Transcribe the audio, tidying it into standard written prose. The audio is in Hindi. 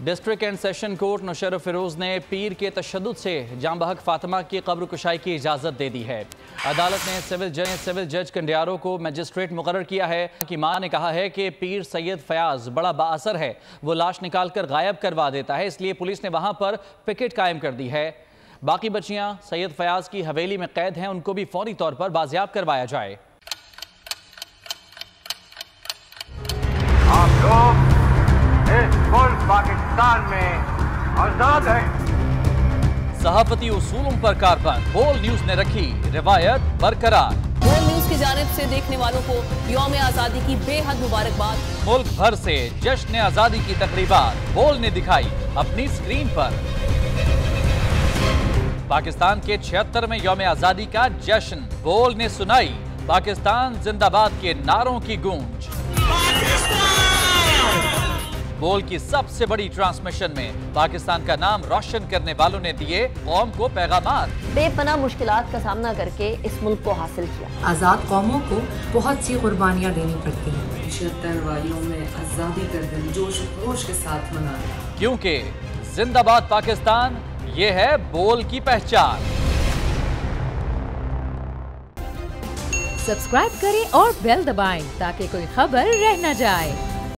District and session court Naushera Firoz ने पीर के तशद्दुद से जाँ बहक फातिमा की कब्र कुशाई की इजाज़त दे दी है। अदालत ने सिविल जज कंडियारों को मजिस्ट्रेट मुकर्रर किया है कि मां ने कहा है कि पीर सैयद फयाज बड़ा बाअसर है, वो लाश निकाल कर गायब करवा देता है, इसलिए पुलिस ने वहां पर पिकेट कायम कर दी है। बाकी बच्चियां सैयद फयाज की हवेली में कैद हैं, उनको भी फौरी तौर पर बाजियाब करवाया जाए। आप लोग इस मुल्क पाकिस्तान में आजाद है। सहाफती उसूलों पर कारबंद, बोल न्यूज ने रखी रिवायत बरकरार। बोल न्यूज की जानिब से देखने वालों को यौम आजादी की बेहद मुबारकबाद। मुल्क भर से जश्न आजादी की तकरीबात बोल ने दिखाई अपनी स्क्रीन पर। पाकिस्तान के 76वें यौम आजादी का जश्न, बोल ने सुनाई पाकिस्तान जिंदाबाद के नारों की गूंज। बोल की सबसे बड़ी ट्रांसमिशन में पाकिस्तान का नाम रोशन करने वालों ने दिए कौम को पैगामात। बेपनाह मुश्किलात का सामना करके इस मुल्क को हासिल किया। आज़ाद कौमों को बहुत सी कुर्बानियाँ देनी पड़ती हैं। 76 वालियों में आज़ादी का दिन जोश खरोश के साथ मनाया, क्योंकि जिंदाबाद पाकिस्तान ये है बोल की पहचान। सब्सक्राइब करें और बेल दबाएं ताकि कोई खबर रह न जाए।